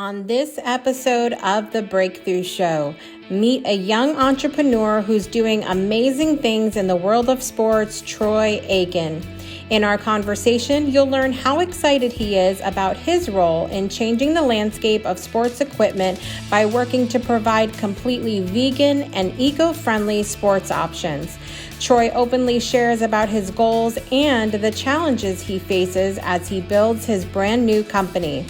On this episode of The Breakthrough Show, meet a young entrepreneur who's doing amazing things in the world of sports, Troy Akin. In our conversation, you'll learn how excited he is about his role in changing the landscape of sports equipment by working to provide completely vegan and eco-friendly sports options. Troy openly shares about his goals and the challenges he faces as he builds his brand new company.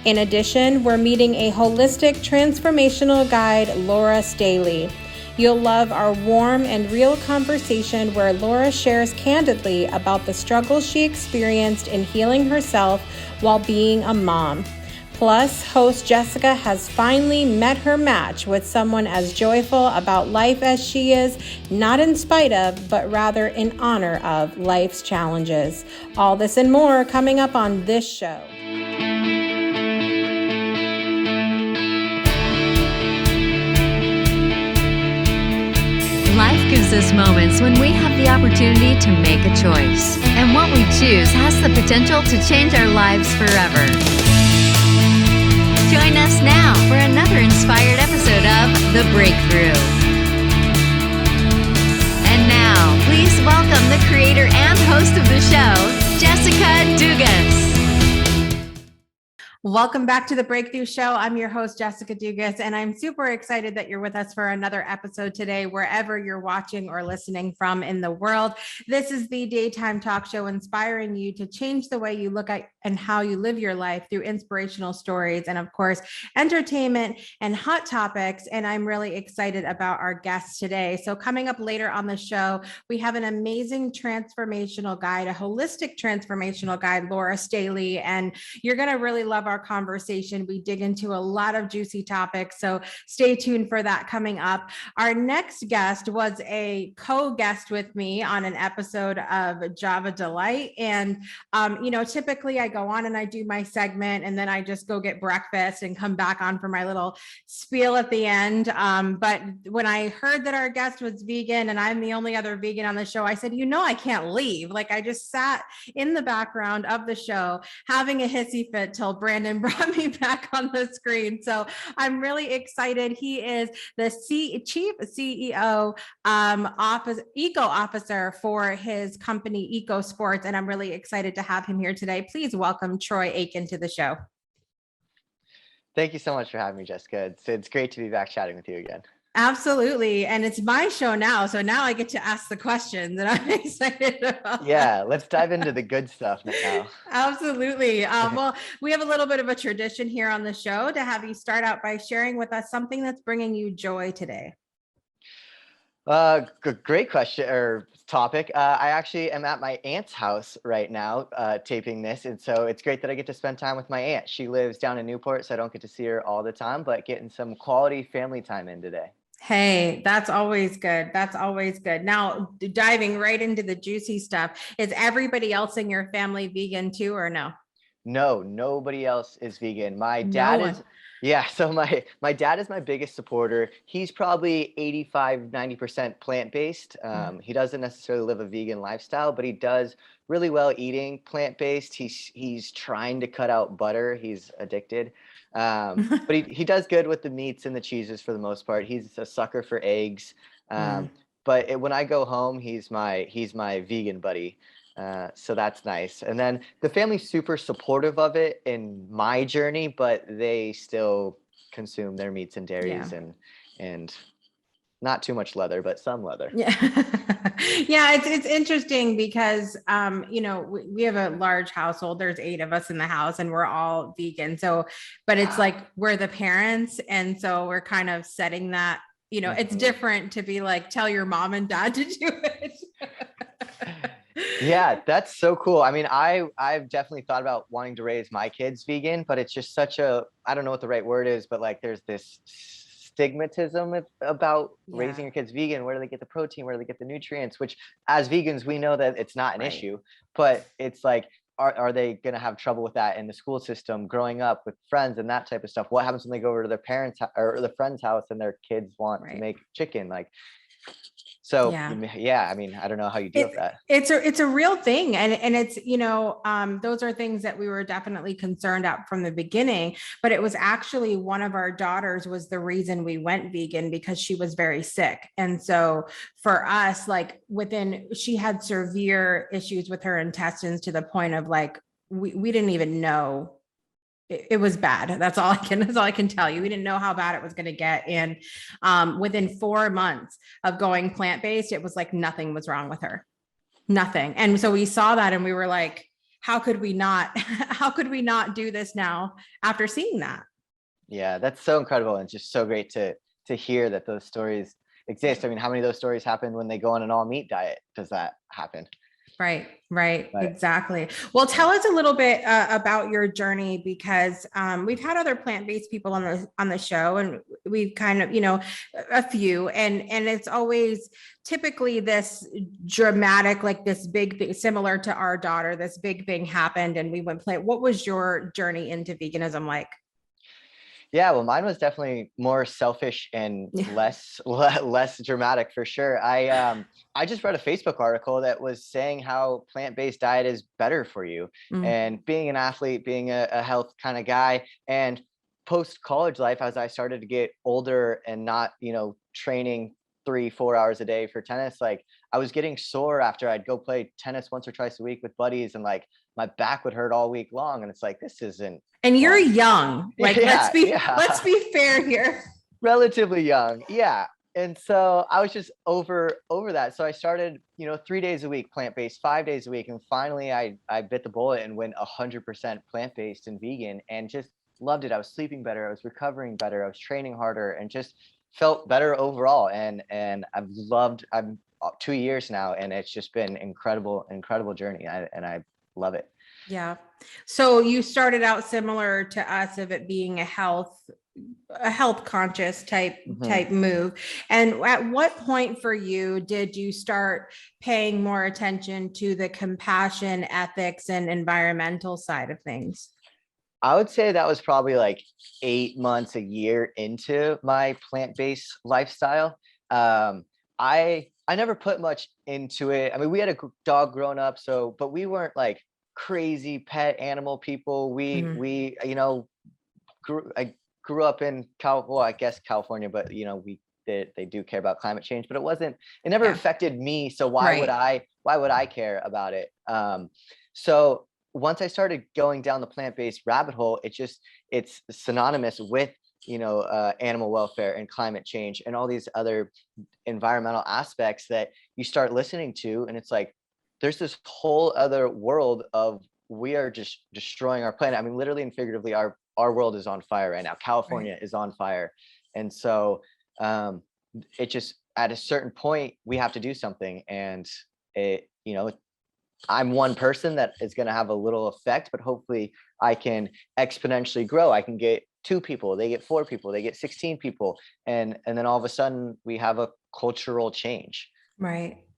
In addition, we're meeting a holistic transformational guide, Laura Staley. You'll love our warm and real conversation where Laura shares candidly about the struggles she experienced in healing herself while being a mom. Plus, host Jessica has finally met her match with someone as joyful about life as she is, not in spite of, but rather in honor of life's challenges. All this and more coming up on this show. Life gives us moments when we have the opportunity to make a choice, and what we choose has the potential to change our lives forever. Join us now for another inspired episode of The Breakthrough. And now, please welcome the creator and host of the show, Jessica Dugas. Welcome back to The Breakthrough Show. I'm your host, Jessica Dugas, and I'm super excited that you're with us for another episode today, wherever you're watching or listening from in the world. This is the daytime talk show inspiring you to change the way you look at and how you live your life through inspirational stories and, of course, entertainment and hot topics. And I'm really excited about our guests today. So coming up later on the show, we have an amazing transformational guide, a holistic transformational guide, Laura Staley, and you're going to really love our conversation. We dig into a lot of juicy topics, so stay tuned for that coming up. Our next guest was a co-guest with me on an episode of Java Delight, and typically I go on and I do my segment, and then I just go get breakfast and come back on for my little spiel at the end. But when I heard that our guest was vegan and I'm the only other vegan on the show, I said, I can't leave. Like, I just sat in the background of the show having a hissy fit till Brandon brought me back on the screen. So I'm really excited. He is the Chief CEO Eco Officer for his company EcoSports, and I'm really excited to have him here today. Please welcome Troy Akin to the show. Thank you so much for having me, Jessica. It's great to be back chatting with you again. Absolutely. And it's my show now. So now I get to ask the questions that I'm excited about. Yeah, let's dive into the good stuff now. Absolutely. Well, we have a little bit of a tradition here on the show to have you start out by sharing with us something that's bringing you joy today. Great question or topic. I actually am at my aunt's house right now taping this. And so it's great that I get to spend time with my aunt. She lives down in Newport, so I don't get to see her all the time, but getting some quality family time in today. Hey, that's always good. That's always good. Now, diving right into the juicy stuff, is everybody else in your family vegan too, or no? No, nobody else is vegan. My dad is. Yeah, so my dad is my biggest supporter. He's probably 85-90% plant-based. He doesn't necessarily live a vegan lifestyle, but he does really well eating plant-based. He's trying to cut out butter. He's addicted. But he does good with the meats and the cheeses for the most part. He's a sucker for eggs. But when I go home, he's my vegan buddy. So that's nice. And then the family's super supportive of it in my journey, but they still consume their meats and dairies and not too much leather, but some leather. Yeah. Yeah. It's interesting because, we have a large household. There's 8 of us in the house and we're all vegan. So, but it's like, we're the parents. And so we're kind of setting that, it's different to be like, tell your mom and dad to do it. Yeah, that's so cool. I mean, I've definitely thought about wanting to raise my kids vegan, but it's just I don't know what the right word is, but like there's this stigmatism about raising your kids vegan. Where do they get the protein? Where do they get the nutrients? Which as vegans, we know that it's not an issue, but it's like, are they going to have trouble with that in the school system growing up with friends and that type of stuff? What happens when they go over to their parents' or the friend's house and their kids want to make chicken? Like, So Yeah. yeah, I mean, I don't know how you deal with that. It's a real thing. And it's, those are things that we were definitely concerned at from the beginning, but it was actually one of our daughters was the reason we went vegan, because she was very sick. And so for us, like she had severe issues with her intestines to the point of like, we didn't even know it was bad. That's all I can tell you. We didn't know how bad it was going to get. And within 4 months of going plant-based, it was like nothing was wrong with her. Nothing. And so we saw that and we were like, how could we not do this now after seeing that? Yeah, that's so incredible. And just so great to hear that those stories exist. I mean, how many of those stories happen when they go on an all meat diet? Does that happen? Right. Exactly. Well, tell us a little bit about your journey, because we've had other plant-based people on the show, and we've kind of, a few, and it's always typically this dramatic, like this big thing, similar to our daughter, this big thing happened and we went plant. What was your journey into veganism like? Yeah, well, mine was definitely more selfish and less dramatic for sure. I just read a Facebook article that was saying how plant-based diet is better for you. And being an athlete, being a health kind of guy, and post college life, as I started to get older and not, training 3-4 hours a day for tennis, like I was getting sore after I'd go play tennis once or twice a week with buddies, and like my back would hurt all week long. And it's like, this isn't. And you're young, like, let's be fair here. Relatively young. Yeah. And so I was just over that. So I started, 3 days a week, plant-based, 5 days a week. And finally I bit the bullet and went 100% plant-based and vegan, and just loved it. I was sleeping better. I was recovering better. I was training harder and just felt better overall. And I'm 2 years now, and it's just been incredible journey. And I love it. Yeah. So you started out similar to us, of it being a health conscious type move. And at what point for you did you start paying more attention to the compassion, ethics, and environmental side of things? I would say that was probably like 8 months, a year into my plant-based lifestyle. I never put much into it. I mean, we had a dog growing up, but we weren't like crazy pet animal people. I grew up in I guess California, but they do care about climate change, but it never affected me. So why would I care about it? So once I started going down the plant-based rabbit hole, it's synonymous with, animal welfare and climate change and all these other environmental aspects that you start listening to. And it's like, there's this whole other world of, we are just destroying our planet. I mean, literally and figuratively, our world is on fire right now. California is on fire. And so it just, at a certain point, we have to do something. And I'm one person that is going to have a little effect, but hopefully I can exponentially grow. I can get 2 people, they get 4 people, they get 16 people. And then all of a sudden we have a cultural change.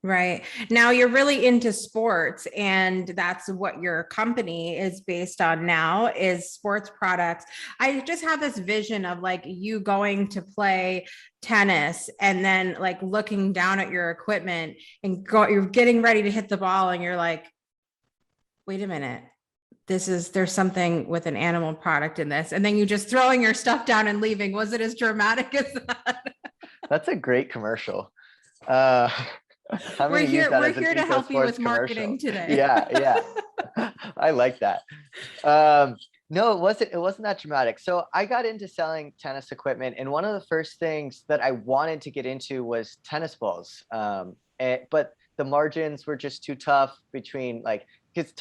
Right. Now you're really into sports, and that's what your company is based on now, is sports products. I just have this vision of like you going to play tennis and then like looking down at your equipment and you're getting ready to hit the ball and you're like, wait a minute, there's something with an animal product in this. And then you just throwing your stuff down and leaving. Was it as dramatic as that? That's a great commercial. We're here to help you with marketing today. Yeah. I like that. No, it wasn't that dramatic. So I got into selling tennis equipment, and one of the first things that I wanted to get into was tennis balls. But the margins were just too tough between, like, because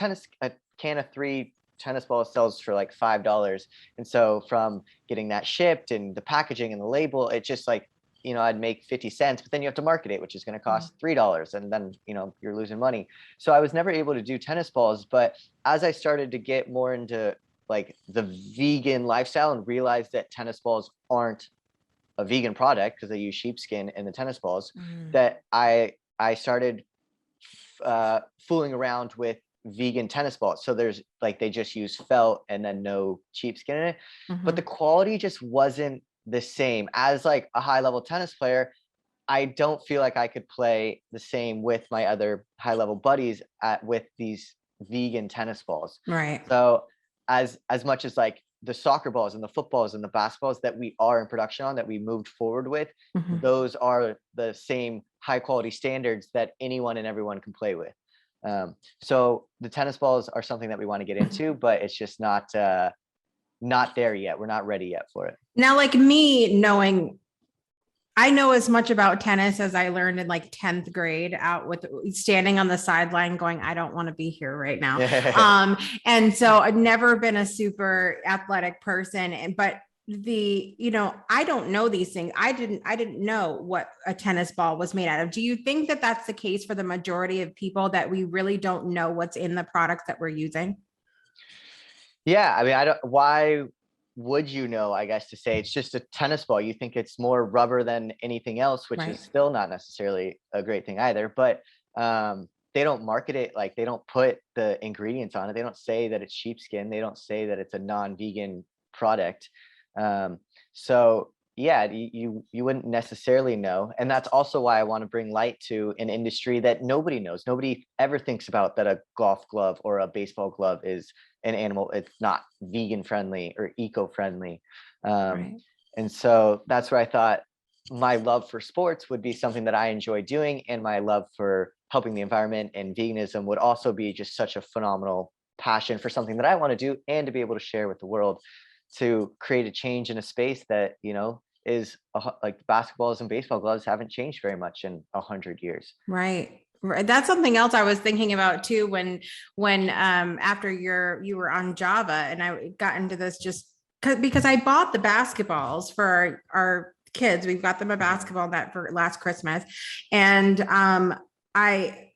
a can of 3 tennis balls sells for like $5. And so from getting that shipped and the packaging and the label, it just like, I'd make 50 cents, but then you have to market it, which is going to cost $3. And then, you're losing money. So I was never able to do tennis balls. But as I started to get more into like the vegan lifestyle and realized that tennis balls aren't a vegan product because they use sheepskin in the tennis balls, that I started fooling around with vegan tennis balls. So there's like, they just use felt and then no sheepskin in it. But the quality just wasn't the same. As like a high level tennis player, I don't feel like I could play the same with my other high level buddies with these vegan tennis balls. Right. So as much as like the soccer balls and the footballs and the basketballs that we are in production on, that we moved forward with, those are the same high quality standards that anyone and everyone can play with. So the tennis balls are something that we want to get into, but it's just not there yet. We're not ready yet for it. Now, like me knowing, I know as much about tennis as I learned in like 10th grade, out with standing on the sideline going, I don't want to be here right now. And so I've never been a super athletic person, but I don't know these things. I didn't know what a tennis ball was made out of. Do you think that that's the case for the majority of people, that we really don't know what's in the products that we're using? Yeah. I mean, why would you know, I guess, to say it's just a tennis ball? You think it's more rubber than anything else, which is still not necessarily a great thing either, but they don't market it. Like, they don't put the ingredients on it. They don't say that it's sheepskin. They don't say that it's a non-vegan product. So yeah, you wouldn't necessarily know. And that's also why I want to bring light to an industry that nobody knows. Nobody ever thinks about that a golf glove or a baseball glove is an animal. It's not vegan friendly or eco-friendly. And so that's where I thought my love for sports would be something that I enjoy doing. And my love for helping the environment and veganism would also be just such a phenomenal passion for something that I want to do and to be able to share with the world, to create a change in a space that, is like basketballs and baseball gloves haven't changed very much in 100 years. Right. That's something else I was thinking about too, when after you were on Java, and I got into this just because I bought the basketballs for our kids. We've got them a basketball net for last Christmas. And I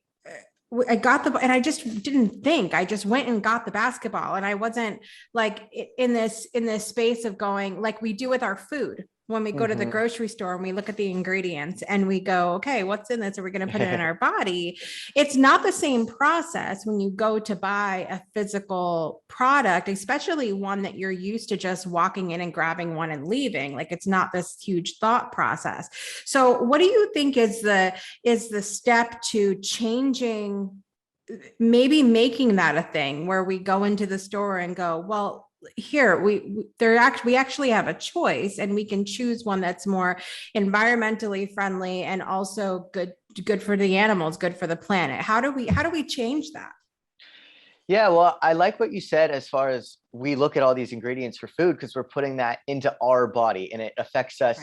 got and I just didn't think. I just went and got the basketball, and I wasn't like in this space of going like we do with our food. When we go to the grocery store and we look at the ingredients and we go, okay, what's in this? Are we going to put it in our body? It's not the same process when you go to buy a physical product, especially one that you're used to just walking in and grabbing one and leaving. Like, it's not this huge thought process. So what do you think is the step to changing, maybe making that a thing where we go into the store and go, well, here we actually have a choice, and we can choose one that's more environmentally friendly and also good for the animals, good for the planet. How do we change that? Yeah, well, I like what you said as far as we look at all these ingredients for food, because we're putting that into our body and it affects us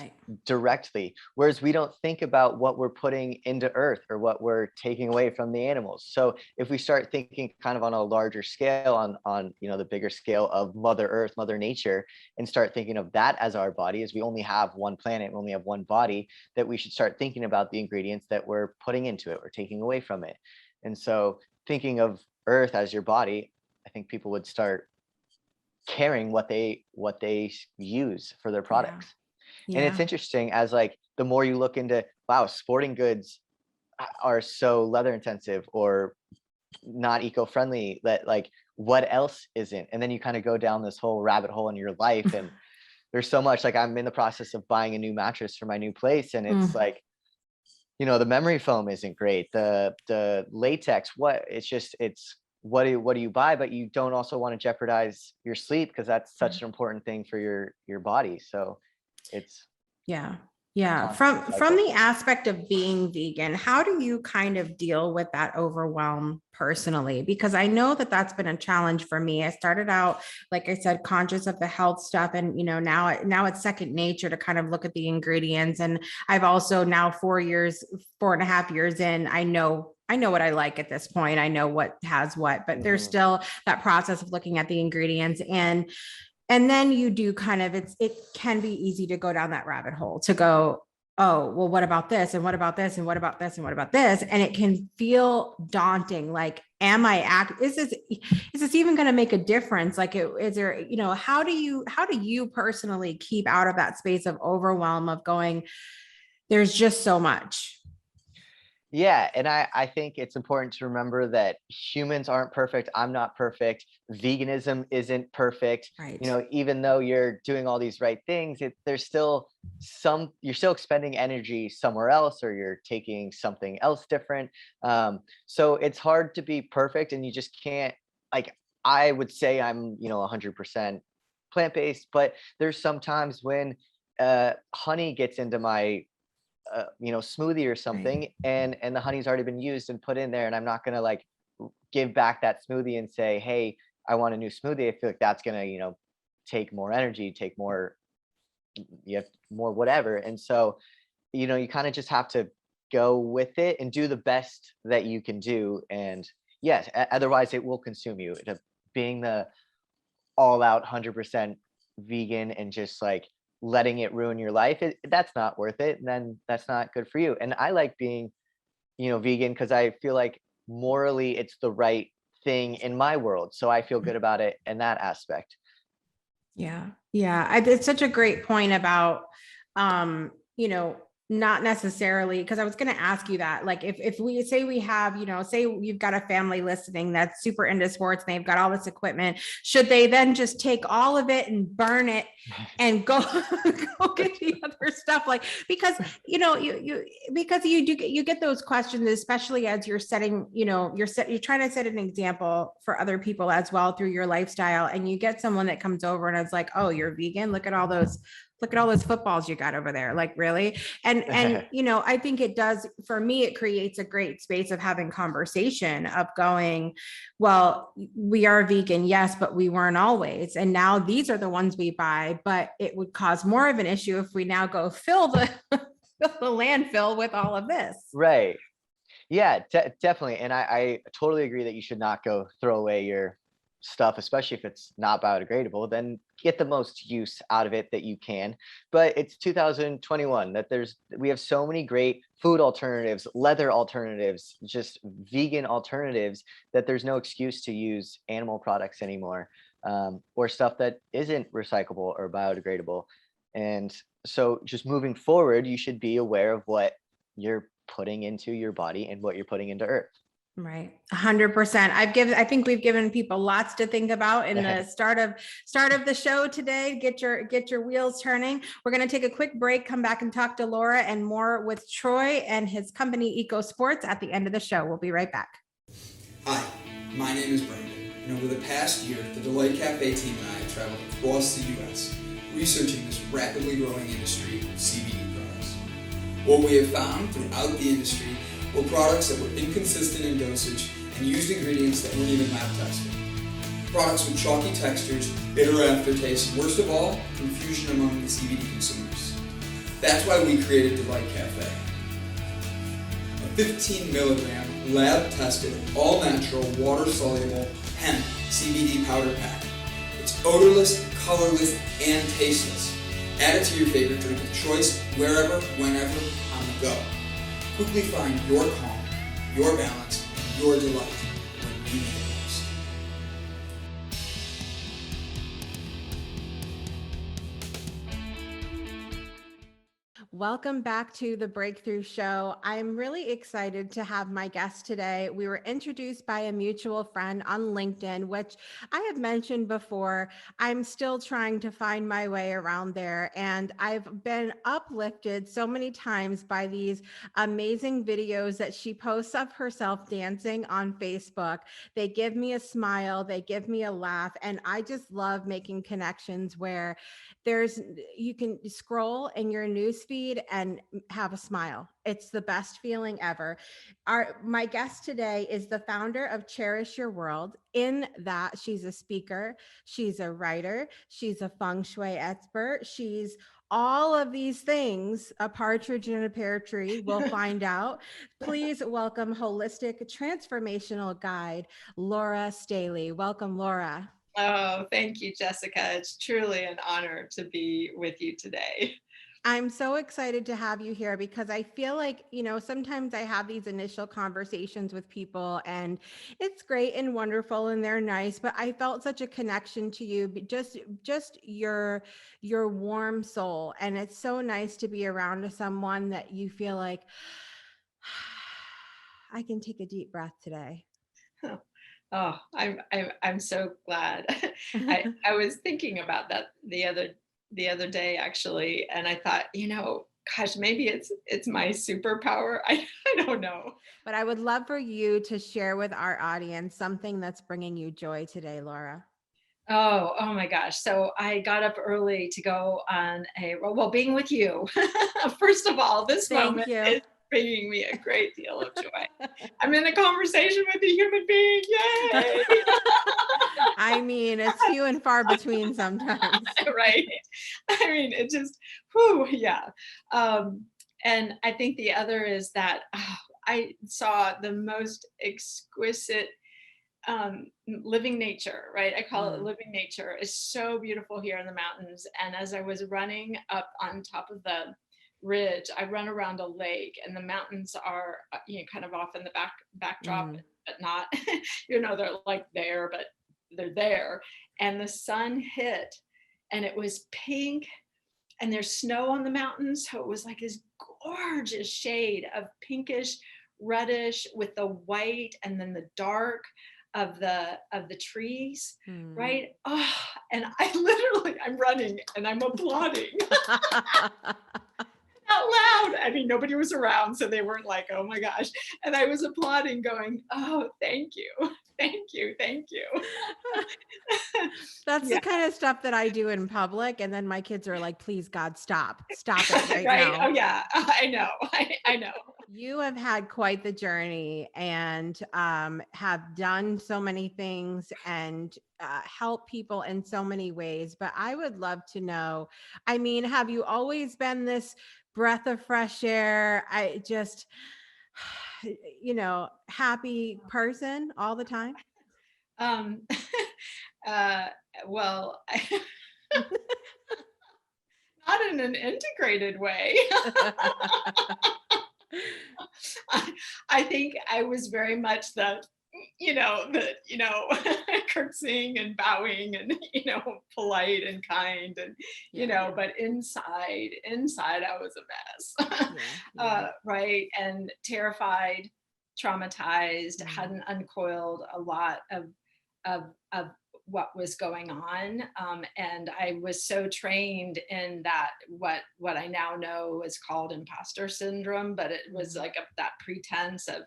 directly. Whereas we don't think about what we're putting into earth or what we're taking away from the animals. So if we start thinking kind of on a larger scale, on the bigger scale of Mother Earth, Mother Nature, and start thinking of that as our body, as we only have one planet, we only have one body, that we should start thinking about the ingredients that we're putting into it or taking away from it. And so thinking of Earth as your body, I think people would start caring what they use for their products. And it's interesting, as like the more you look into, wow, sporting goods are so leather intensive or not eco-friendly, that like what else isn't? And then you kind of go down this whole rabbit hole in your life, and there's so much. Like, I'm in the process of buying a new mattress for my new place, and it's like, the memory foam isn't great. The latex, it's what do you buy? But you don't also want to jeopardize your sleep, because that's such an important thing for your body. So it's from the aspect of being vegan, how do you kind of deal with that overwhelm personally? Because I know that that's been a challenge for me. I started out, like I said, conscious of the health stuff, and now it's second nature to kind of look at the ingredients. And I've also now 4.5 years in, I know what I like at this point. I know what has what, but there's still that process of looking at the ingredients. And then you do kind of, it can be easy to go down that rabbit hole, to go, oh, well, what about this? And what about this? And what about this? And what about this? And it can feel daunting. Like, is this even going to make a difference? Like, is there, how do you personally keep out of that space of overwhelm of going, there's just so much? Yeah, and I think it's important to remember that humans aren't perfect. I'm not perfect. Veganism isn't perfect. You Right. know, even though you're doing all these right things, there's still you're still expending energy somewhere else, or you're taking something else different. So it's hard to be perfect, and you just can't, like, I would say I'm, 100% plant-based, but there's sometimes when honey gets into my smoothie or Right. something, and the honey's already been used and put in there, and I'm not gonna like give back that smoothie and say, hey, I want a new smoothie. I feel like that's gonna, take more energy, take more, you have more whatever. And so, you kind of just have to go with it and do the best that you can do. And yes, otherwise it will consume you. Being the all out 100% vegan and just like letting it ruin your life, that's not worth it. And then that's not good for you. And I like being, vegan because I feel like morally it's the right thing in my world. So I feel good about it in that aspect. Yeah. Yeah. It's such a great point about, you know, not necessarily, because I was going to ask you that, like, if we say we have, say you've got a family listening that's super into sports and they've got all this equipment, should they then just take all of it and burn it and go, go get the other stuff? Like, because, because you get those questions, especially as you're setting, you're trying to set an example for other people as well through your lifestyle. And you get someone that comes over and it's like, oh, you're vegan. Look at all those footballs you got over there. Like, really? And I think it does, for me, it creates a great space of having conversation, of going, well, we are vegan, yes, but we weren't always. And now these are the ones we buy, but it would cause more of an issue if we now go fill the fill the landfill with all of this. Right. Yeah, definitely. And I totally agree that you should not go throw away your stuff, especially if it's not biodegradable. Then get the most use out of it that you can. But it's 2021 that we have so many great food alternatives, leather alternatives, just vegan alternatives, that there's no excuse to use animal products anymore, or stuff that isn't recyclable or biodegradable. And so just moving forward, you should be aware of what you're putting into your body and what you're putting into earth. Right. 100%. I think we've given people lots to think about in the start of the show today. Get your wheels turning. We're going to take a quick break, come back and talk to Laura and more with Troy and his company EcoSports at the end of the show. We'll be right back. Hi, my name is Brandon, and over the past year, the Delight Cafe team and I have traveled across the U.S. researching this rapidly growing industry of CBD products. What we have found throughout the industry were products that were inconsistent in dosage and used ingredients that weren't even lab tested. Products with chalky textures, bitter aftertaste, and worst of all, confusion among the CBD consumers. That's why we created Delight Cafe. A 15 milligram, lab tested, all natural, water soluble hemp CBD powder pack. It's odorless, colorless, and tasteless. Add it to your favorite drink of choice, wherever, whenever, on the go. Quickly find your calm, your balance, and your delight when you need it most. Welcome back to the Breakthrough Show. I'm really excited to have my guest today. We were introduced by a mutual friend on LinkedIn, which I have mentioned before. I'm still trying to find my way around there. And I've been uplifted so many times by these amazing videos that she posts of herself dancing on Facebook. They give me a smile, they give me a laugh. And I just love making connections where you can scroll in your newsfeed and have a smile. It's the best feeling ever. My guest today is the founder of Cherish Your World. In that, she's a speaker, she's a writer, she's a feng shui expert, she's all of these things, a partridge in a pear tree. We'll find out. Please welcome holistic transformational guide, Laura Staley. Welcome, Laura. Oh, thank you, Jessica. It's truly an honor to be with you today. I'm so excited to have you here because I feel like, sometimes I have these initial conversations with people and it's great and wonderful and they're nice, but I felt such a connection to you, just your warm soul. And it's so nice to be around someone that you feel like I can take a deep breath today. Oh, I'm so glad. I was thinking about that the other day actually, and I thought, gosh, maybe it's my superpower. I don't know. But I would love for you to share with our audience something that's bringing you joy today, Laura. Oh my gosh. So I got up early to go on being with you. First of all, this Thank moment you. is bringing me a great deal of joy. I'm in a conversation with a human being. Yay! I mean, it's few and far between sometimes. Right. I mean, it just, whew, yeah. And I think the other is that I saw the most exquisite living nature, right? I call it living nature. It's so beautiful here in the mountains. And as I was running up on top of the ridge, I run around a lake, and the mountains are kind of off in the backdrop, but not, they're like there, but they're there. And the sun hit, and it was pink, and there's snow on the mountains, so it was like this gorgeous shade of pinkish reddish with the white and then the dark of the trees, right? Oh, and I'm running and I'm applauding out loud. I mean, nobody was around, so they weren't like, oh my gosh. And I was applauding, going, oh, thank you. Thank you. Thank you. That's the kind of stuff that I do in public. And then my kids are like, please, God, stop it right now. Oh yeah, I know. I know. You have had quite the journey and have done so many things and help people in so many ways. But I would love to know, I mean, have you always been this breath of fresh air? I just, happy person all the time? Um, well, not in an integrated way. I think I was very much the curtsying and bowing and, polite and kind and, but inside I was a mess. Right. And terrified, traumatized, hadn't uncoiled a lot of what was going on. And I was so trained in that, what I now know is called imposter syndrome, but it was like that pretense of,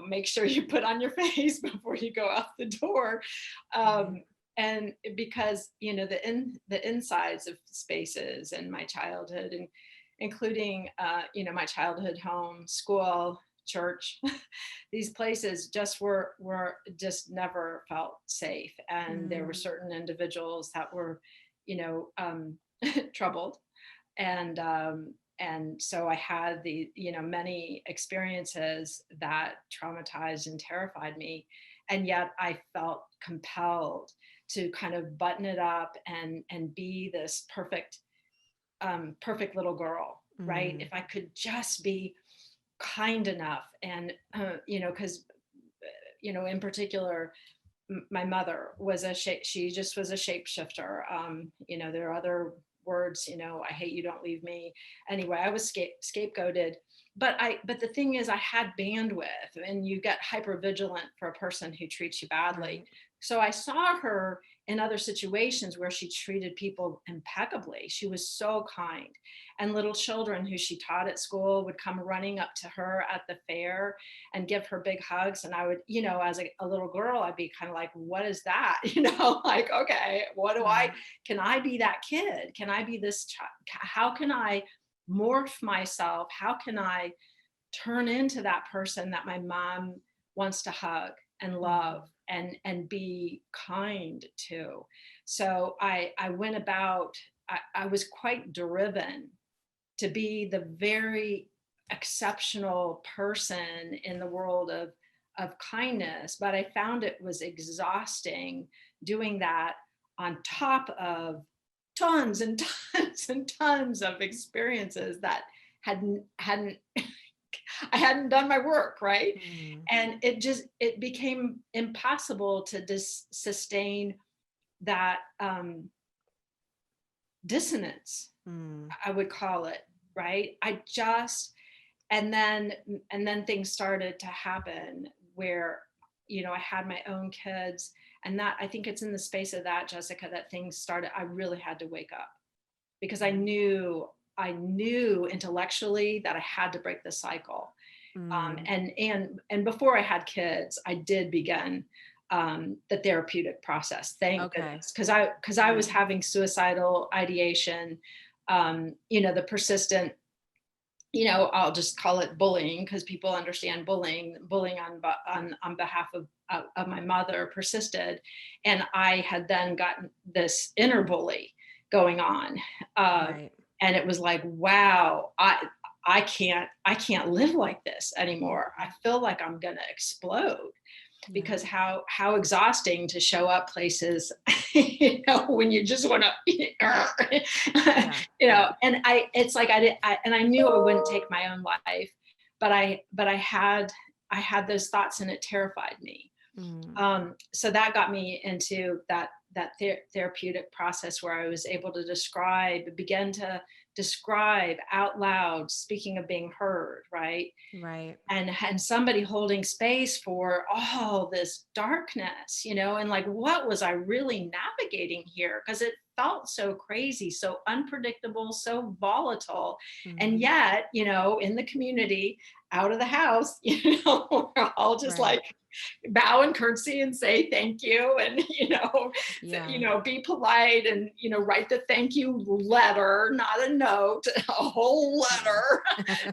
make sure you put on your face before you go out the door. And because, the insides of spaces in my childhood, and including, my childhood home, school, church, these places just were just never felt safe. And there were certain individuals that were, troubled. And so I had the, many experiences that traumatized and terrified me. And yet I felt compelled to kind of button it up and be this perfect little girl, right? If I could just be kind enough. And because in particular, my mother was she just was a shapeshifter. There are other words, I hate you, don't leave me. Anyway, I was scapegoated, but the thing is, I had bandwidth, and you get hyper vigilant for a person who treats you badly. So I saw her in other situations where she treated people impeccably. She was so kind. And little children who she taught at school would come running up to her at the fair and give her big hugs. And I would, as a little girl, I'd be kind of like, what is that? Like, okay, can I be that kid? Can I be this child? How can I morph myself? How can I turn into that person that my mom wants to hug and love and be kind to? So I went about, I was quite driven to be the very exceptional person in the world of kindness, but I found it was exhausting doing that on top of tons and tons and tons of experiences that hadn't I hadn't done my work, right? And it became impossible to sustain that dissonance, I would call it, right? and then things started to happen where, I had my own kids, and that, I think it's in the space of that, Jessica, that things started. I really had to wake up, because I knew intellectually that I had to break the cycle. And before I had kids, I did begin the therapeutic process. Thank goodness, because I was having suicidal ideation, the persistent, I'll just call it bullying, because people understand bullying. Bullying on behalf of my mother persisted, and I had then gotten this inner bully going on, and it was like, wow, I can't live like this anymore. I feel like I'm gonna explode, because how exhausting to show up places, when you just want to, and it's like and I knew I wouldn't take my own life, but I had those thoughts, and it terrified me. So that got me into that therapeutic process, where I was able to begin to describe out loud, speaking of being heard, right? And somebody holding space for all this darkness, and like, what was I really navigating here? Because it felt so crazy, so unpredictable, so volatile. And yet, in the community, out of the house, we're all just like bow and curtsy and say thank you, and be polite, and write the thank you letter, not a note, a whole letter,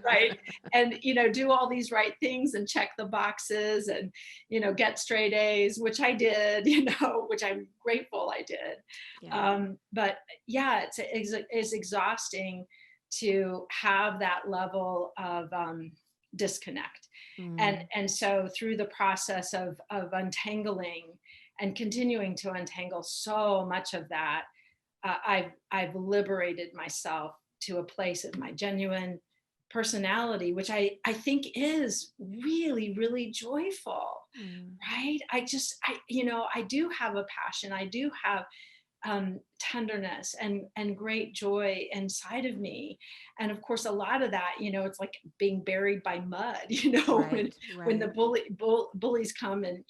right? And do all these right things, and check the boxes, and get straight A's, which I did, which I'm grateful I did. But yeah, it's exhausting to have that level of disconnect. And so through the process of untangling and continuing to untangle so much of that, I've liberated myself to a place of my genuine personality, which I think is really, really joyful, right? I do have a passion. I do have tenderness and great joy inside of me. And of course, a lot of that, it's like being buried by mud, when the bullies come and,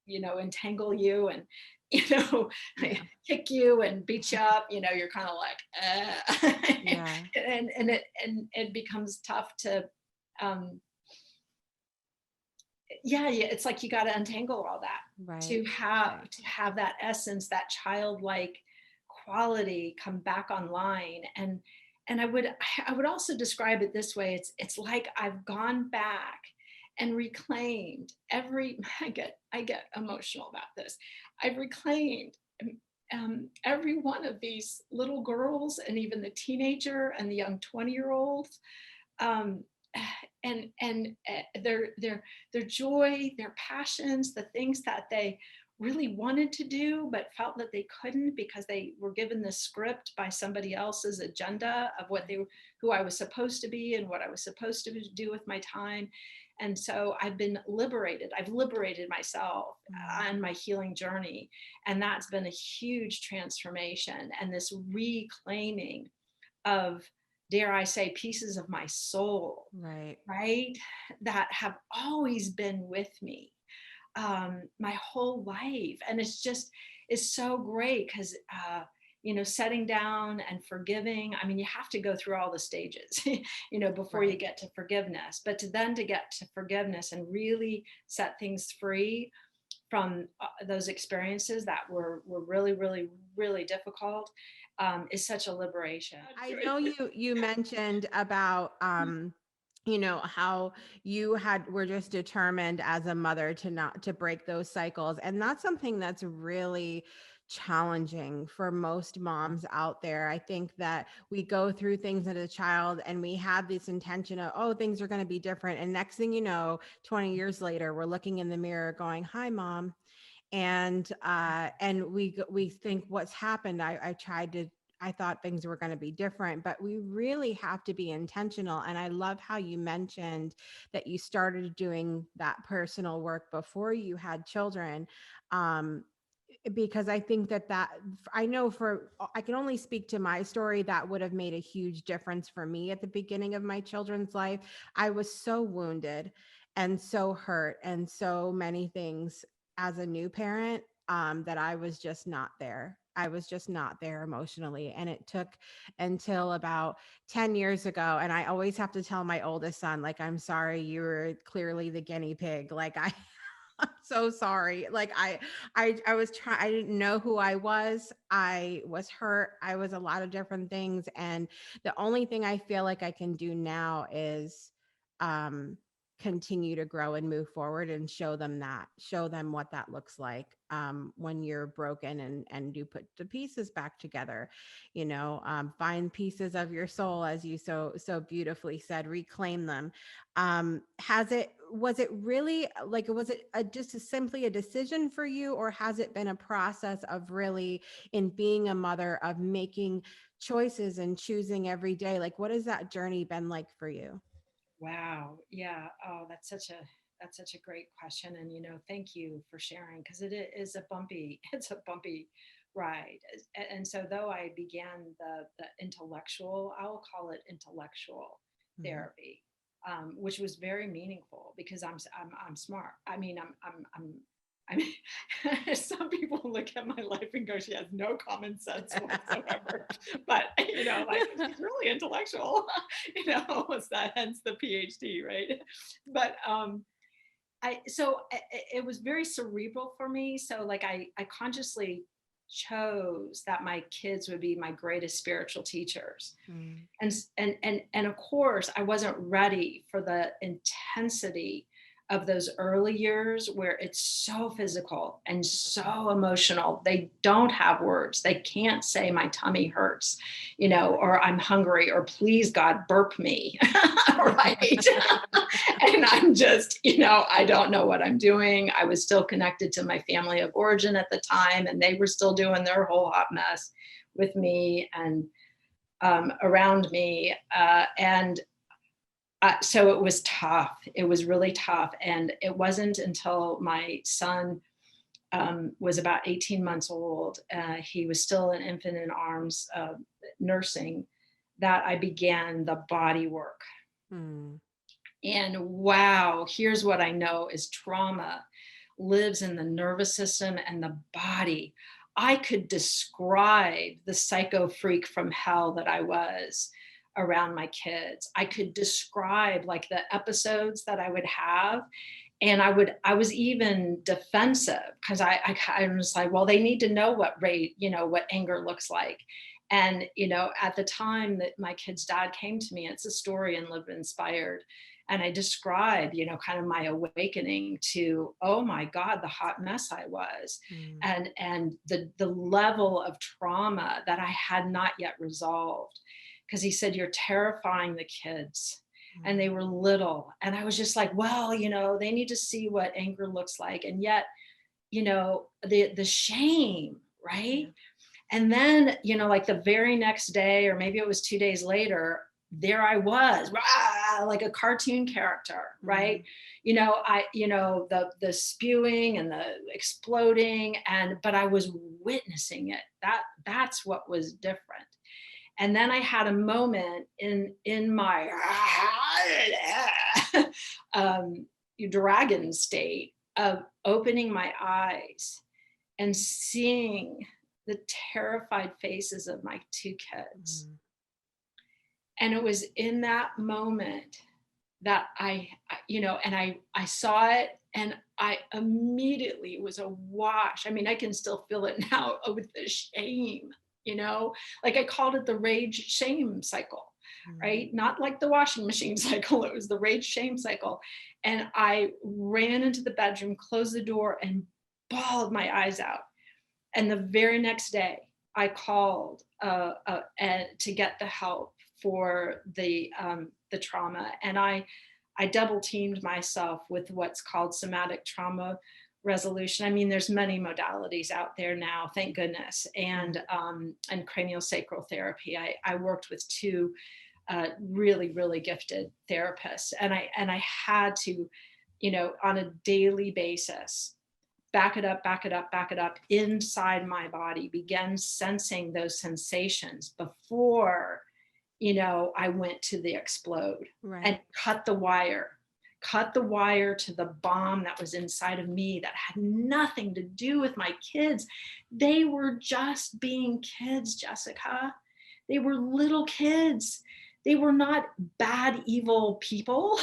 entangle you, and, kick you and beat you up, you're kind of like, and it becomes tough to, it's like you got to untangle all that to have that essence, that childlike quality come back online. And I would also describe it this way. It's like I've gone back and reclaimed I get emotional about this. I've reclaimed every one of these little girls, and even the teenager and the young 20-year-olds, and their joy, their passions, the things that they really wanted to do but felt that they couldn't, because they were given the script by somebody else's agenda of who I was supposed to be and what I was supposed to do with my time. And so I've liberated myself on my healing journey, and that's been a huge transformation, and this reclaiming of, dare I say, pieces of my soul, right, that have always been with me my whole life. And it's so great, because setting down and forgiving, I mean, you have to go through all the stages, before you get to forgiveness. But to get to forgiveness and really set things free from those experiences that were really, really, really difficult, is such a liberation. I know you mentioned about how you were just determined as a mother to break those cycles, and that's something that's really challenging for most moms out there. I think that we go through things as a child, and we have this intention of, oh, things are going to be different, and next thing you know, 20 years later, we're looking in the mirror going, hi mom, and we think, what's happened? I thought things were going to be different, but we really have to be intentional. And I love how you mentioned that you started doing that personal work before you had children. because I think that I know I can only speak to my story, that would have made a huge difference for me at the beginning of my children's life. I was so wounded and so hurt and so many things as a new parent, that I was just not there. I was just not there emotionally. And it took until about 10 years ago. And I always have to tell my oldest son, like, I'm sorry, you were clearly the guinea pig. Like, I'm so sorry. Like I was trying, I didn't know who I was. I was hurt. I was a lot of different things. And the only thing I feel like I can do now is um continue to grow and move forward and show them what that looks like, when you're broken, and you put the pieces back together, find pieces of your soul, as you so beautifully said, reclaim them. Was it really like, was it just simply a decision for you, or has it been a process of really, in being a mother, of making choices and choosing every day? Like, what has that journey been like for you? Wow. Yeah. Oh, that's such a great question. And thank you for sharing, because is a bumpy, it's a bumpy ride. And so though I began the intellectual, I'll call it intellectual Mhm. therapy, which was very meaningful because I'm smart. I mean, I mean, some people look at my life and go, she has no common sense whatsoever. But like, she's really intellectual. Was that, hence the PhD, right? But it was very cerebral for me. So like I consciously chose that my kids would be my greatest spiritual teachers. Mm. And of course I wasn't ready for the intensity of those early years where it's so physical and so emotional. They don't have words. They can't say my tummy hurts, or I'm hungry, or please God burp me. Right. And I'm just, I don't know what I'm doing. I was still connected to my family of origin at the time, and they were still doing their whole hot mess with me and around me. So it was tough. It was really tough. And it wasn't until my son was about 18 months old, he was still an infant in arms, nursing, that I began the body work. Mm. And wow, here's what I know is trauma lives in the nervous system and the body. I could describe the psycho freak from hell that I was around my kids. I could describe like the episodes that I would have. And I was even defensive because I was like, well, they need to know what rage, what anger looks like. And, at the time that my kid's dad came to me, it's a story in Live Inspired. And I describe, kind of my awakening to, oh my God, the hot mess I was, Mm. and the level of trauma that I had not yet resolved. Because he said, you're terrifying the kids. And they were little. And I was just like, well, they need to see what anger looks like. And yet, the shame, right? Yeah. And then, like the very next day, or maybe it was 2 days later, there I was, rah, like a cartoon character, right? The spewing and the exploding, but I was witnessing it. That's what was different. And then I had a moment in my dragon state of opening my eyes and seeing the terrified faces of my two kids. Mm. And it was in that moment that I saw it, and I immediately, it was a wash. I mean, I can still feel it now with the shame, like I called it the rage shame cycle, right? Not like the washing machine cycle. It was the rage shame cycle. And I ran into the bedroom, closed the door, and bawled my eyes out. And the very next day, I called to get the help for the trauma, and I double teamed myself with what's called somatic trauma resolution. I mean, there's many modalities out there now, thank goodness, and craniosacral therapy. I worked with two really, really gifted therapists, and I had to, on a daily basis, back it up, back it up, back it up inside my body, began sensing those sensations before, I went to the explode, and cut the wire to the bomb that was inside of me that had nothing to do with my kids. They were just being kids, Jessica. They were little kids. They were not bad, evil people,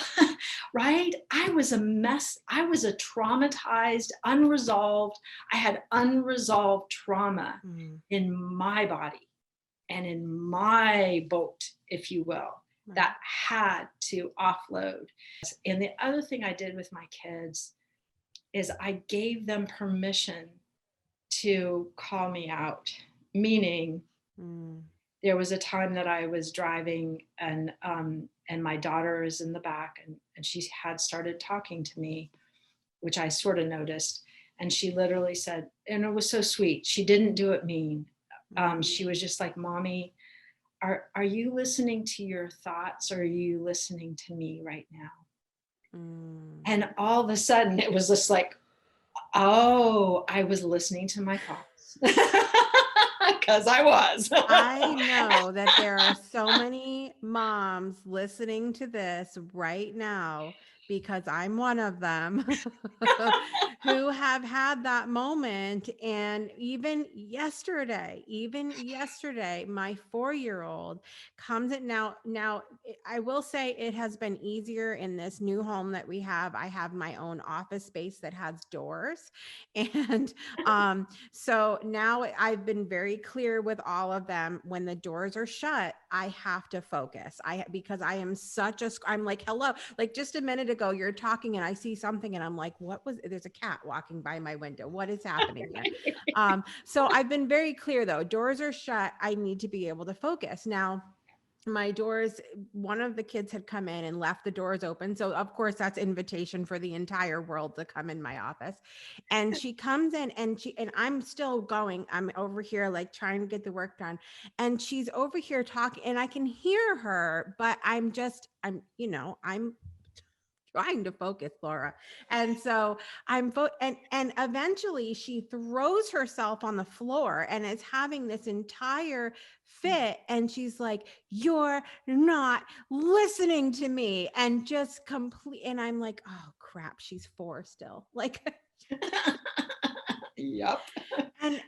right? I was a mess. I was a traumatized, unresolved. I had unresolved trauma in my body and in my boat, if you will, that had to offload. And the other thing I did with my kids is I gave them permission to call me out, meaning there was a time that I was driving and my daughter is in the back and she had started talking to me, which I sort of noticed. And she literally said, and it was so sweet. She didn't do it mean. She was just like, Mommy, are you listening to your thoughts or are you listening to me right now? And all of a sudden it was just like, oh, I was listening to my thoughts. Because I was. I know that there are so many moms listening to this right now, because I'm one of them, who have had that moment. And even yesterday, my 4-year-old comes in now. I will say it has been easier in this new home that we have. I have my own office space that has doors. And so now I've been very clear with all of them. When the doors are shut, I have to focus. Because I am I'm like, hello, like just a minute ago, you're talking and I see something and I'm like, there's a cat walking by my window. What is happening here? So I've been very clear though, doors are shut. I need to be able to focus. Now, one of the kids had come in and left the doors open. So of course that's invitation for the entire world to come in my office. And she comes in and I'm still going, I'm over here like trying to get the work done. And she's over here talking and I can hear her, but I'm trying to focus, Laura. And so and eventually she throws herself on the floor and is having this entire fit. And she's like, you're not listening to me. And just complete. And I'm like, oh crap, she's 4 still. Like, yep. And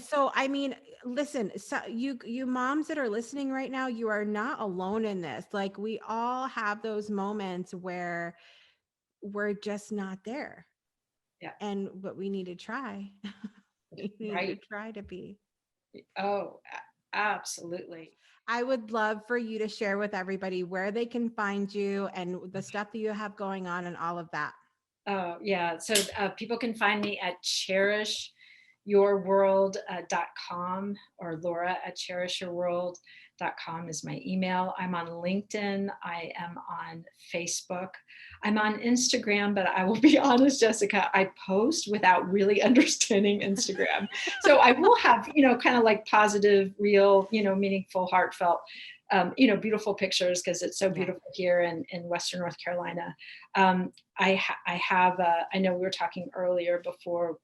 so, I mean, listen, so you moms that are listening right now, you are not alone in this. Like we all have those moments where we're just not there. Yeah. But we need to try. We need to try to be. Oh, absolutely. I would love for you to share with everybody where they can find you and the stuff that you have going on and all of that. Oh, yeah. So people can find me at cherishyourworld.com or Laura@cherishyourworld.com is my email. I'm on LinkedIn. I am on Facebook. I'm on Instagram, but I will be honest, Jessica, I post without really understanding Instagram. So I will have, kind of like positive, real, meaningful, heartfelt, beautiful pictures because it's so beautiful here in Western North Carolina. I know we were talking earlier before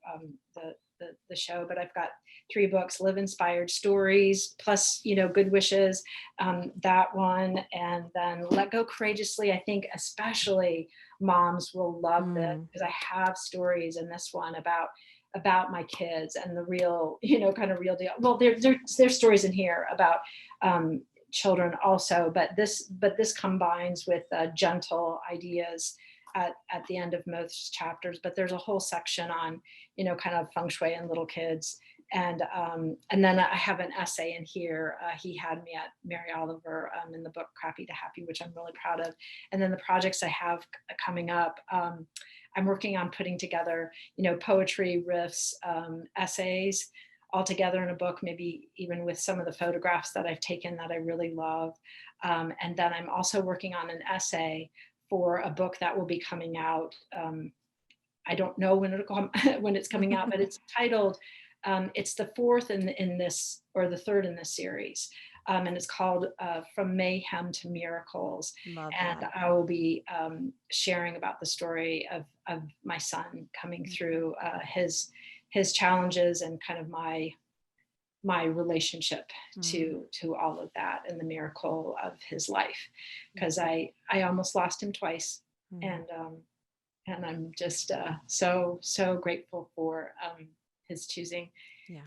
the show, but I've got 3 books: Live Inspired Stories, plus, Good Wishes, that one. And then Let Go Courageously. I think especially moms will love this because I have stories in this one about my kids and the real, kind of real deal. Well, there's stories in here about, children also, but this combines with gentle ideas at the end of most chapters. But there's a whole section on, kind of feng shui and little kids. And then I have an essay in here. He had me at Mary Oliver in the book Crappy to Happy, which I'm really proud of. And then the projects I have coming up, I'm working on putting together, poetry, riffs, essays, all together in a book, maybe even with some of the photographs that I've taken that I really love. And then I'm also working on an essay for a book that will be coming out. I don't know when it's coming out, but it's titled It's the fourth in this, or the third in this series. And it's called From Mayhem to Miracles. Love and that. I will be sharing about the story of my son coming through his challenges, and kind of my relationship to all of that, and the miracle of his life, because I almost lost him twice. And I'm just so grateful for his choosing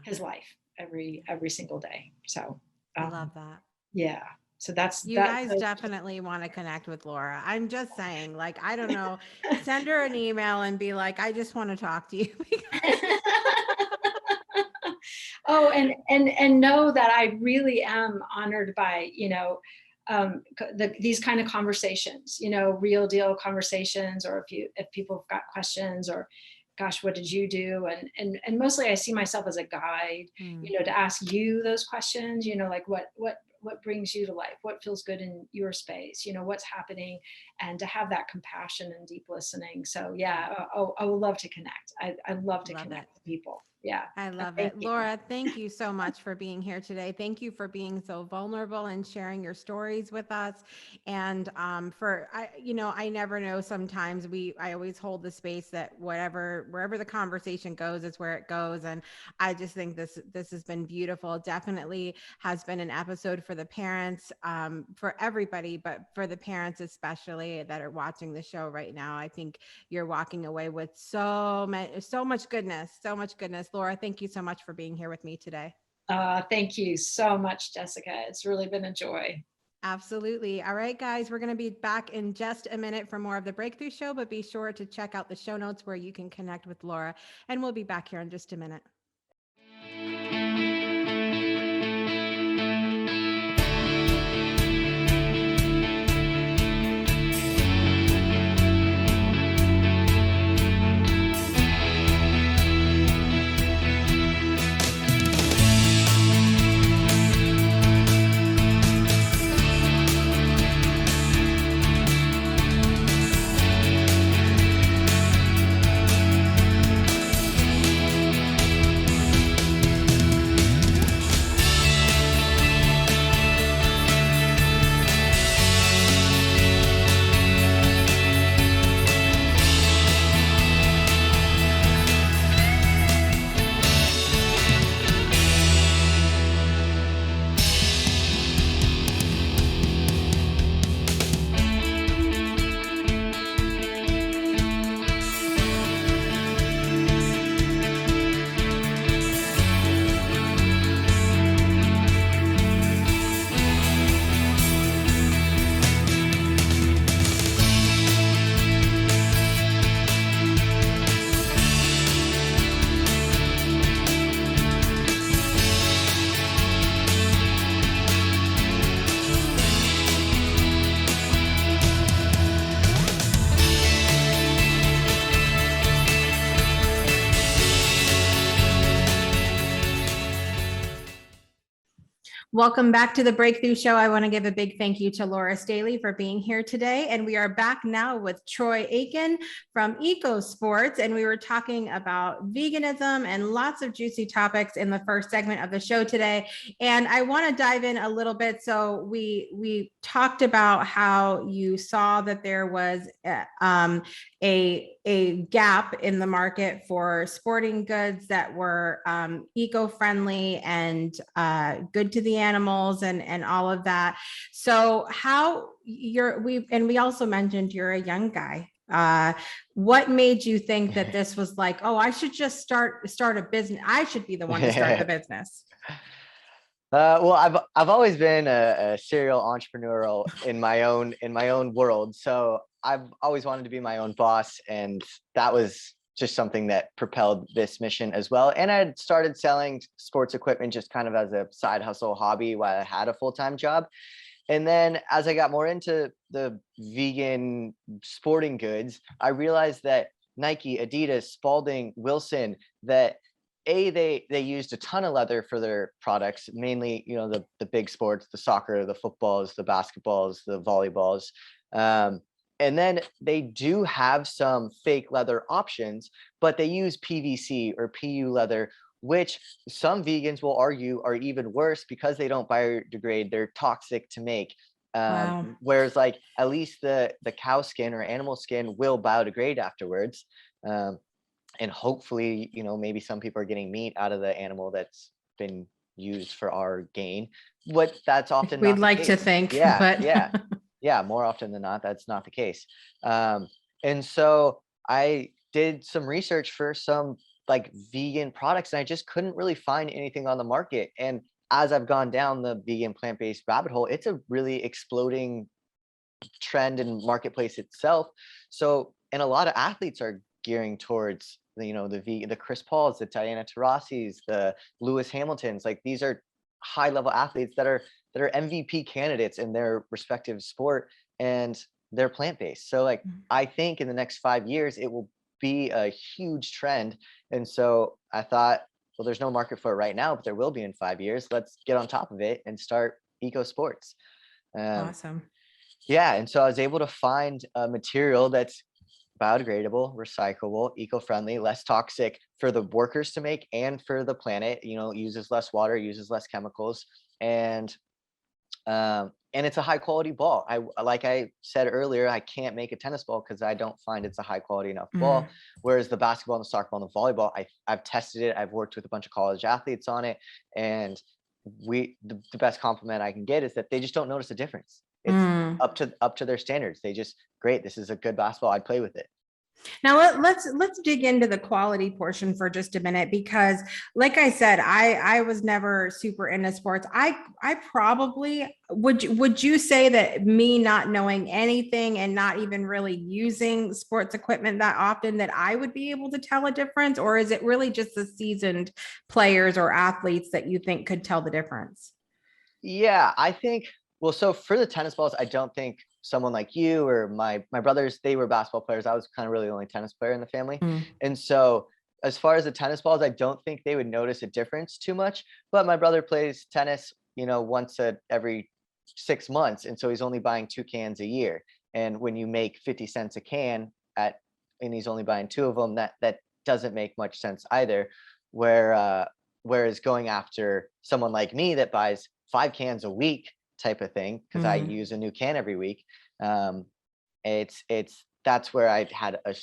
his life every single day. So I love that. yeah. So that's You guys definitely want to connect with Laura. I'm just saying, like, I don't know, send her an email and be like, I just want to talk to you. Oh, and know that I really am honored by, these kind of conversations, real deal conversations, or if people have got questions, or gosh, what did you do? And mostly I see myself as a guide, to ask you those questions, like what brings you to life, what feels good in your space, what's happening, and to have that compassion and deep listening. So yeah, I would love to connect. I love to connect with people. Yeah. I love Thank it. you. Laura, thank you so much for being here today. Thank you for being so vulnerable and sharing your stories with us. And I never know, sometimes I always hold the space that wherever the conversation goes is where it goes. And I just think this has been beautiful. It definitely has been an episode for the parents, for everybody, but for the parents especially that are watching the show right now. I think you're walking away with so much goodness. Laura, thank you so much for being here with me today. Thank you so much, Jessica. It's really been a joy. Absolutely. All right, guys, we're going to be back in just a minute for more of the Breakthrough Show, but be sure to check out the show notes where you can connect with Laura, and we'll be back here in just a minute. Welcome back to the Breakthrough Show. I want to give a big thank you to Laura Staley for being here today. And we are back now with Troy Akin from EcoSports. And we were talking about veganism and lots of juicy topics in the first segment of the show today. And I want to dive in a little bit. So we talked about how you saw that there was a gap in the market for sporting goods that were eco-friendly and good to the animals and all of that. So how we also mentioned you're a young guy. What made you think that this was like, oh, I should just start a business? I should be the one to start the business. Well, I've always been a serial entrepreneurial in my own world. So I've always wanted to be my own boss, and that was just something that propelled this mission as well. And I had started selling sports equipment just kind of as a side hustle hobby while I had a full-time job. And then as I got more into the vegan sporting goods, I realized that Nike, Adidas, Spalding, Wilson, that they used a ton of leather for their products, mainly, the big sports, the soccer, the footballs, the basketballs, the volleyballs. And then they do have some fake leather options, but they use PVC or PU leather, which some vegans will argue are even worse because they don't biodegrade. They're toxic to make. Wow. Whereas like at least the cow skin or animal skin will biodegrade afterwards. And hopefully, maybe some people are getting meat out of the animal that's been used for our gain. That's often We'd not the like to case. think, Yeah, but yeah. More often than not, that's not the case. And so I did some research for some like vegan products, and I just couldn't really find anything on the market. And as I've gone down the vegan plant-based rabbit hole, it's a really exploding trend and marketplace itself. So, and a lot of athletes are gearing towards the Chris Pauls, the Diana Taurasi's, the Lewis Hamiltons. Like these are high level athletes that are MVP candidates in their respective sport, and they're plant-based. So like I think in the next 5 years it will be a huge trend. And so I thought, well, there's no market for it right now, but there will be in 5 years. Let's get on top of it and start EcoSports. awesome. Yeah, and so I was able to find a material that's biodegradable, recyclable, eco-friendly, less toxic for the workers to make and for the planet. Uses less water, uses less chemicals, and it's a high quality ball. Like I said earlier, I can't make a tennis ball because I don't find it's a high quality enough ball. Whereas the basketball and the soccer ball and the volleyball, I've tested it. I've worked with a bunch of college athletes on it, and the best compliment I can get is that they just don't notice a difference. It's up to their standards. They just, great, this is a good basketball, I'd play with it. Now let's dig into the quality portion for just a minute, because like I said, I was never super into sports. I probably would you say that me not knowing anything and not even really using sports equipment that often, that I would be able to tell a difference? Or is it really just the seasoned players or athletes that you think could tell the difference? Yeah, I think, well, so for the tennis balls, I don't think someone like you or my brothers, they were basketball players. I was kind of really the only tennis player in the family. And so as far as the tennis balls, I don't think they would notice a difference too much. But my brother plays tennis, once every 6 months. And so he's only buying 2 cans a year. And when you make 50 cents a can and he's only buying 2 of them, that doesn't make much sense either. Whereas going after someone like me that buys 5 cans a week type of thing, because I use a new can every week, that's where I had a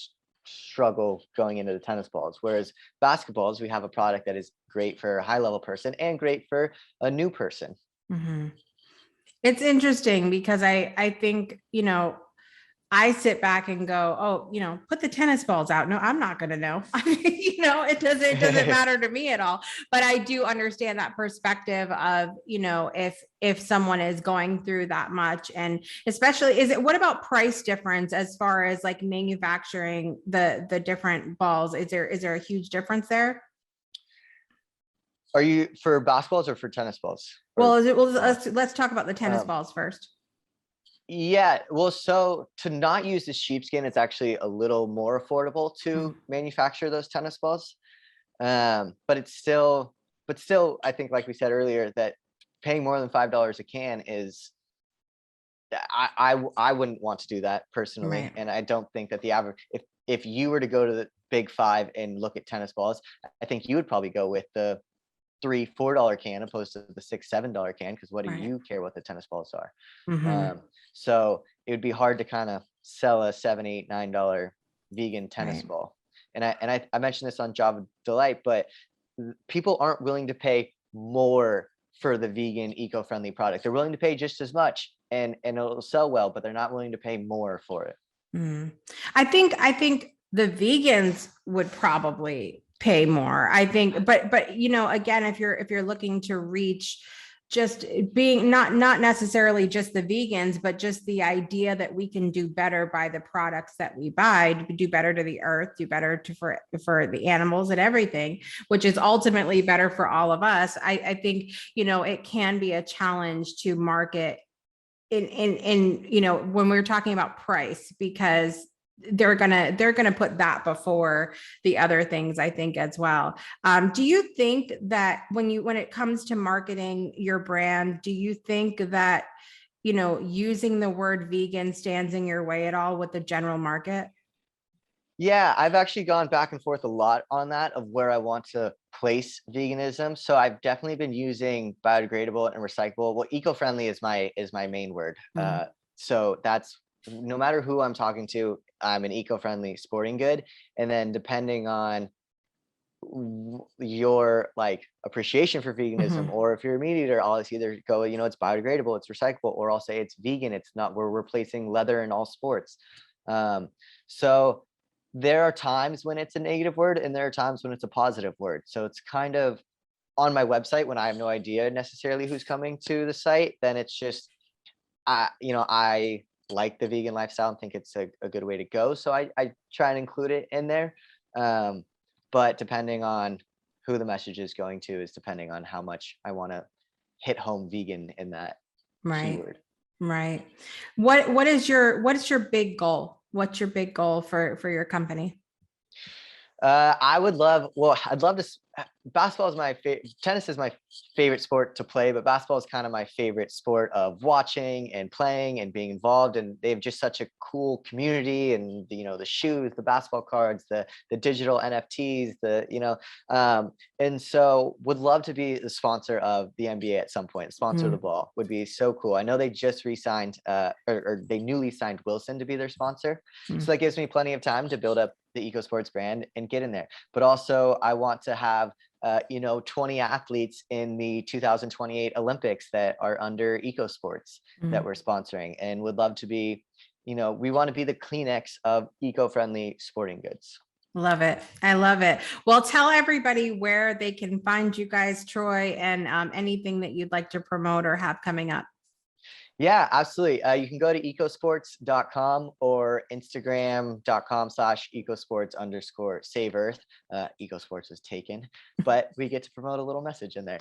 struggle going into the tennis balls. Whereas basketballs, we have a product that is great for a high level person and great for a new person. It's interesting because I think, I sit back and go, oh, put the tennis balls out. No, I'm not going to know. I mean, it doesn't matter to me at all. But I do understand that perspective of, if someone is going through that much, and especially what about price difference as far as like manufacturing the different balls? Is there a huge difference there? Are you for basketballs or for tennis balls? Well, let's talk about the tennis balls first. Yeah, well, so to not use the sheepskin, it's actually a little more affordable to manufacture those tennis balls. But still, I think, like we said earlier, that paying more than $5 a can is, I wouldn't want to do that personally. Right. And I don't think that the average, if you were to go to the Big Five and look at tennis balls, I think you would probably go with the $3-4 can opposed to the $6-7 can, because what do you care what the tennis balls are? So it would be hard to kind of sell a $7-9 vegan tennis ball. And I mentioned this on Java Delight, but people aren't willing to pay more for the vegan eco-friendly product. They're willing to pay just as much and it'll sell well, but they're not willing to pay more for it. I think the vegans would probably pay more, I think, but again, if you're looking to reach just being not necessarily just the vegans, but just the idea that we can do better by the products that we buy, do better to the earth, do better for the animals and everything, which is ultimately better for all of us. I think, it can be a challenge to market in when we're talking about price, because they're gonna put that before the other things, I think, as well. Do you think that when it comes to marketing your brand, do you think that using the word vegan stands in your way at all with the general market? Yeah, I've actually gone back and forth a lot on that of where I want to place veganism. So I've definitely been using biodegradable and recyclable. Well, eco-friendly is my main word. So that's no matter who I'm talking to, I'm an eco-friendly sporting good. And then depending on your like appreciation for veganism, or if you're a meat eater, I'll either go, it's biodegradable, it's recyclable, or I'll say it's vegan. It's not, we're replacing leather in all sports. So there are times when it's a negative word and there are times when it's a positive word. So it's kind of on my website when I have no idea necessarily who's coming to the site, then it's just, I like the vegan lifestyle and think it's a good way to go. So I try and include it in there. But depending on who the message is going to is depending on how much I want to hit home vegan in that keyword. Right. What is your big goal? What's your big goal for your company? I'd love to. Basketball is my favorite. Tennis is my favorite sport to play, but basketball is kind of my favorite sport of watching and playing and being involved. And they have just such a cool community, and the shoes, the basketball cards, the digital NFTs, and so would love to be the sponsor of the NBA at some point. Sponsor the ball would be so cool. I know they just re-signed, or they newly signed Wilson to be their sponsor, so that gives me plenty of time to build up the EcoSports brand and get in there. But also I want to have 20 athletes in the 2028 Olympics that are under EcoSports that we're sponsoring, and would love to be, we want to be the Kleenex of eco-friendly sporting goods. Love it. I love it. Well, tell everybody where they can find you guys, Troy, and anything that you'd like to promote or have coming up. Yeah, absolutely. You can go to ecosports.com or Instagram.com/ecosports_save earth. EcoSports was taken, but we get to promote a little message in there.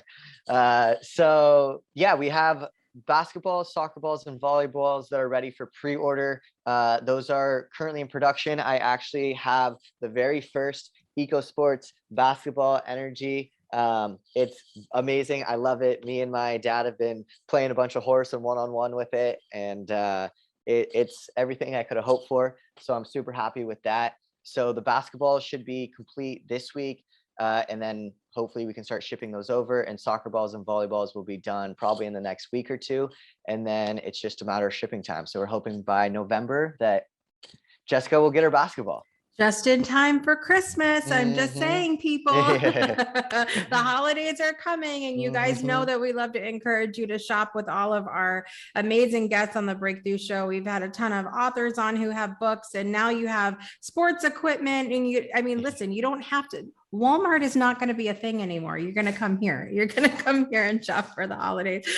So yeah, we have basketballs, soccer balls, and volleyballs that are ready for pre-order. Those are currently in production. I actually have the very first EcoSports basketball energy. It's amazing. I love it. Me and my dad have been playing a bunch of horse and one-on-one with it, and it's everything I could have hoped for. So I'm super happy with that. So the basketball should be complete this week, and then hopefully we can start shipping those over, and soccer balls and volleyballs will be done probably in the next week or two, and then it's just a matter of shipping time. So we're hoping by November that Jessica will get her basketball. Just in time for Christmas. I'm just saying, people. The holidays are coming, and you guys know that we love to encourage you to shop with all of our amazing guests on the Breakthrough Show. We've had a ton of authors on who have books, and now you have sports equipment. And listen, you don't have to. Walmart is not going to be a thing anymore. You're going to come here. You're going to come here and shop for the holidays.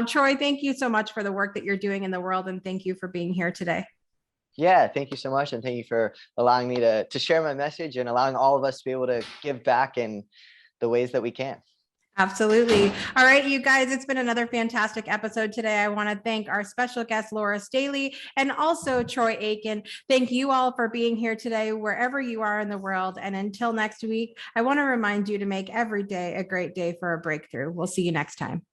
Troy, thank you so much for the work that you're doing in the world, and thank you for being here today. Yeah, thank you so much. And thank you for allowing me to share my message and allowing all of us to be able to give back in the ways that we can. Absolutely. All right, you guys, it's been another fantastic episode today. I want to thank our special guest, Laura Staley, and also Troy Akin. Thank you all for being here today, wherever you are in the world. And until next week, I want to remind you to make every day a great day for a breakthrough. We'll see you next time.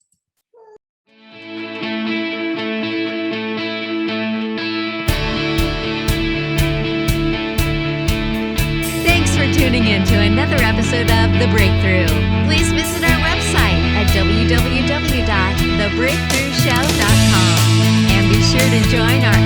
For tuning in to another episode of The Breakthrough. Please visit our website at www.thebreakthroughshow.com and be sure to join our